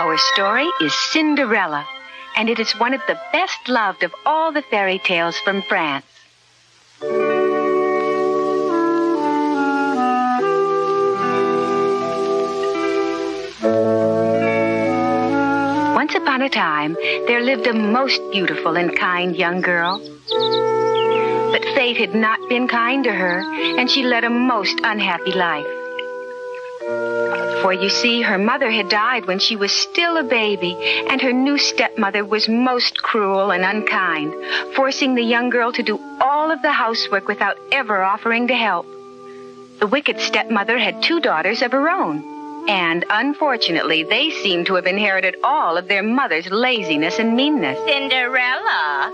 Our story is Cinderella, and it is one of the best loved of all the fairy tales from France. Once upon a time, there lived a most beautiful and kind young girl. But fate had not been kind to her, and she led a most unhappy life. For you see, her mother had died when she was still a baby, and her new stepmother was most cruel and unkind, forcing the young girl to do all of the housework without ever offering to help. The wicked stepmother had 2 daughters of her own, and unfortunately, they seemed to have inherited all of their mother's laziness and meanness. Cinderella.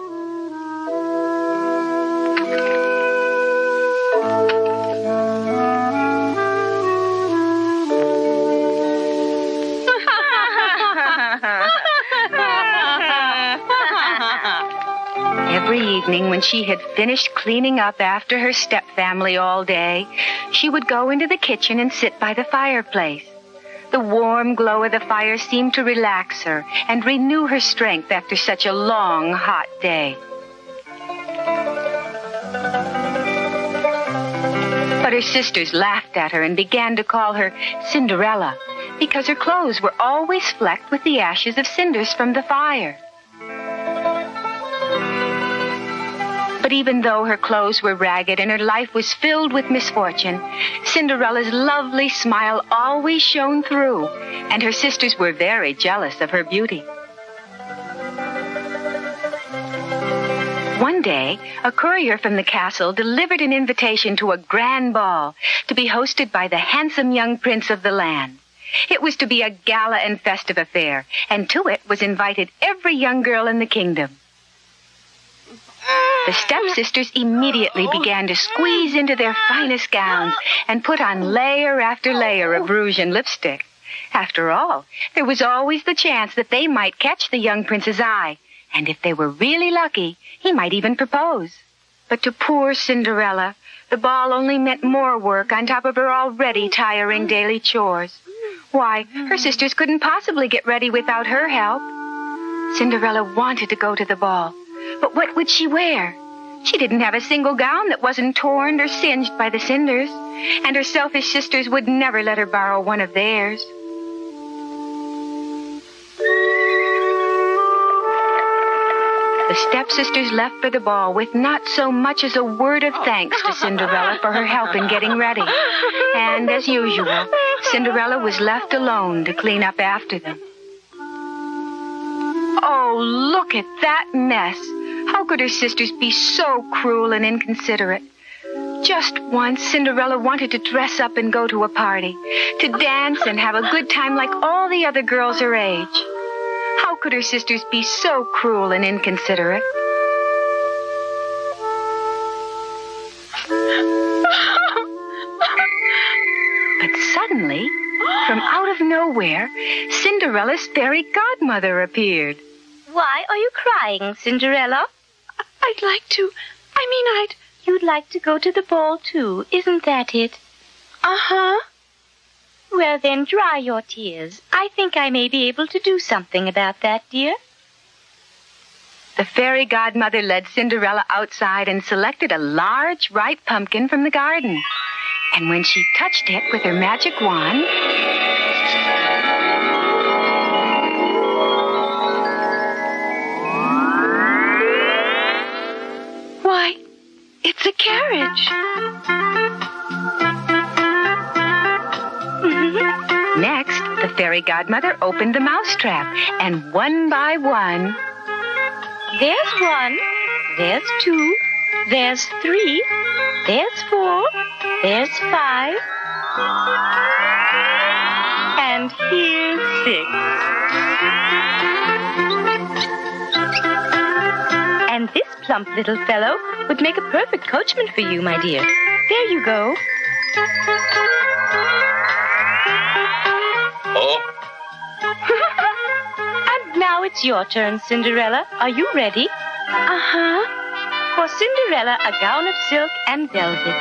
Every evening when she had finished cleaning up after her stepfamily all day, she would go into the kitchen and sit by the fireplace. The warm glow of the fire seemed to relax her and renew her strength after such a long, hot day. But her sisters laughed at her and began to call her Cinderella because her clothes were always flecked with the ashes of cinders from the fire. But even though her clothes were ragged and her life was filled with misfortune, Cinderella's lovely smile always shone through, and her sisters were very jealous of her beauty. One day, a courier from the castle delivered an invitation to a grand ball to be hosted by the handsome young prince of the land. It was to be a gala and festive affair, and to it was invited every young girl in the kingdom. The stepsisters immediately began to squeeze into their finest gowns and put on layer after layer of rouge and lipstick. After all, there was always the chance that they might catch the young prince's eye, and if they were really lucky, he might even propose. But to poor Cinderella, the ball only meant more work on top of her already tiring daily chores. Why, her sisters couldn't possibly get ready without her help. Cinderella wanted to go to the ball, but what would she wear? She didn't have a single gown that wasn't torn or singed by the cinders, and her selfish sisters would never let her borrow one of theirs. The stepsisters left for the ball with not so much as a word of thanks to Cinderella for her help in getting ready. And as usual, Cinderella was left alone to clean up after them. Oh, look at that mess. How could her sisters be so cruel and inconsiderate? Just once, Cinderella wanted to dress up and go to a party, to dance and have a good time like all the other girls her age. How could her sisters be so cruel and inconsiderate? But suddenly, from out of nowhere, Cinderella's fairy godmother appeared. Why are you crying, Cinderella? I'd like to. You'd like to go to the ball, too, isn't that it? Uh-huh. Well, then, dry your tears. I think I may be able to do something about that, dear. The fairy godmother led Cinderella outside and selected a large, ripe pumpkin from the garden. And when she touched it with her magic wand, why, it's a carriage. Next, the fairy godmother opened the mousetrap, and one by one... There's 1, there's 2, there's 3, there's 4, there's 5, and here's 6. And this plump little fellow would make a perfect coachman for you, my dear. There you go. Oh. And now it's your turn, Cinderella. Are you ready? Uh-huh. For Cinderella, a gown of silk and velvet.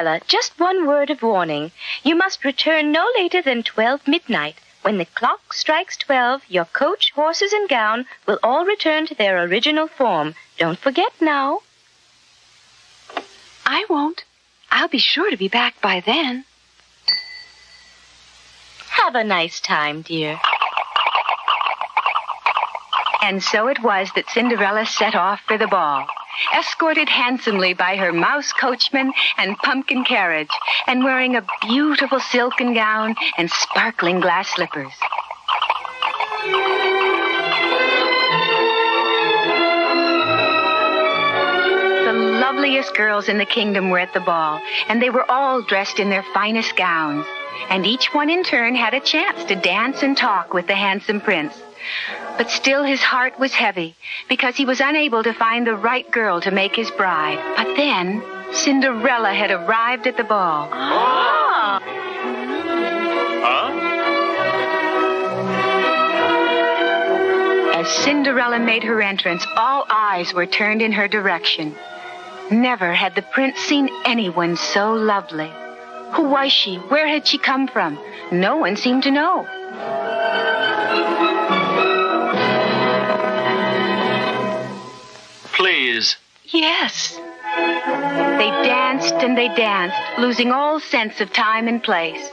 Cinderella, just one word of warning. You must return no later than 12 midnight. When the clock strikes 12, your coach, horses, and gown will all return to their original form. Don't forget now. I won't. I'll be sure to be back by then. Have a nice time, dear. And so it was that Cinderella set off for the ball, escorted handsomely by her mouse coachman and pumpkin carriage, and wearing a beautiful silken gown and sparkling glass slippers. The loveliest girls in the kingdom were at the ball, and they were all dressed in their finest gowns, and each one in turn had a chance to dance and talk with the handsome prince. But still his heart was heavy, because he was unable to find the right girl to make his bride. But then, Cinderella had arrived at the ball. Huh? As Cinderella made her entrance, all eyes were turned in her direction. Never had the prince seen anyone so lovely. Who was she? Where had she come from? No one seemed to know. Please. Yes. They danced and they danced, losing all sense of time and place.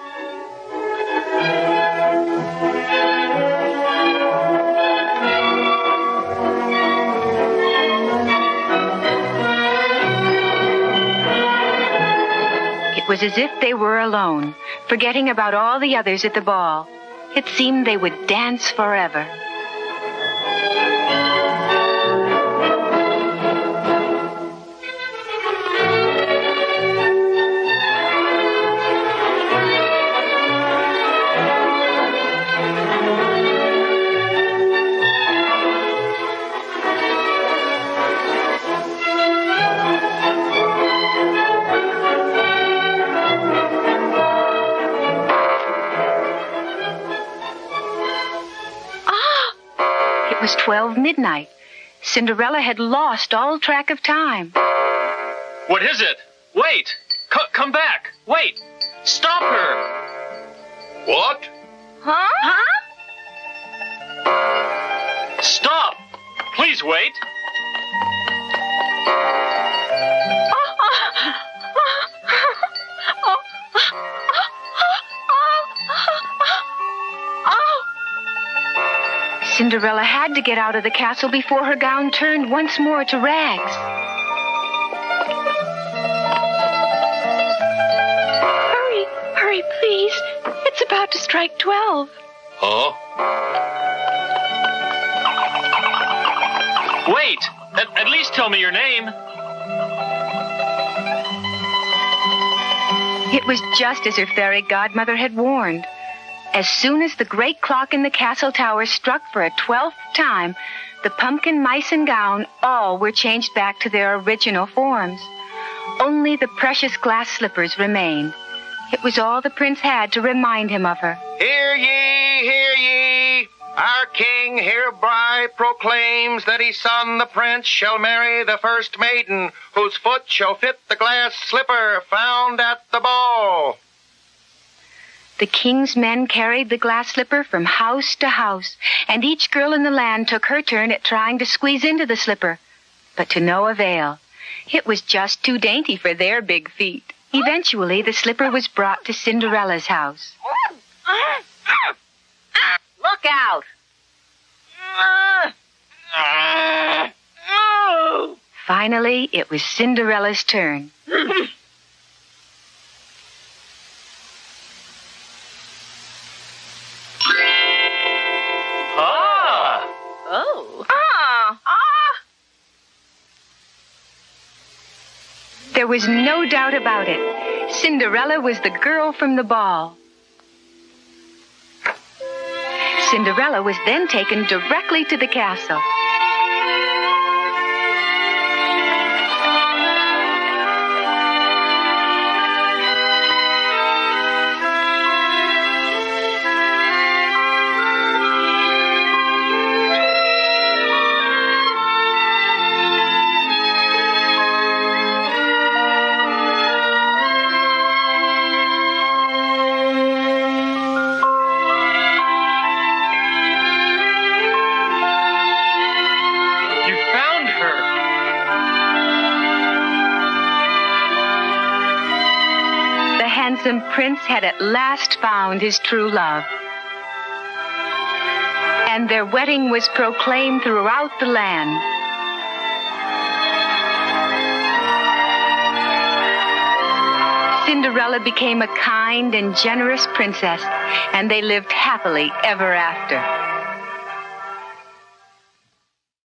It was as if they were alone, forgetting about all the others at the ball. It seemed they would dance forever. It was 12 midnight. Cinderella had lost all track of time. What is it? Wait! Come back! Wait! Stop her! What? Huh? Stop! Please wait! Cinderella had to get out of the castle before her gown turned once more to rags. Hurry, please. It's about to strike 12. Huh? Wait! At least tell me your name. It was just as her fairy godmother had warned. As soon as the great clock in the castle tower struck for a 12th time, the pumpkin, mice, and gown all were changed back to their original forms. Only the precious glass slippers remained. It was all the prince had to remind him of her. Hear ye, hear ye. Our king hereby proclaims that his son, the prince, shall marry the first maiden, whose foot shall fit the glass slipper found at the ball. The king's men carried the glass slipper from house to house, and each girl in the land took her turn at trying to squeeze into the slipper, but to no avail. It was just too dainty for their big feet. Eventually, the slipper was brought to Cinderella's house. Look out! Finally, it was Cinderella's turn. There was no doubt about it. Cinderella was the girl from the ball. Cinderella was then taken directly to the castle. handsome prince had at last found his true love. And their wedding was proclaimed throughout the land. Cinderella became a kind and generous princess, and they lived happily ever after.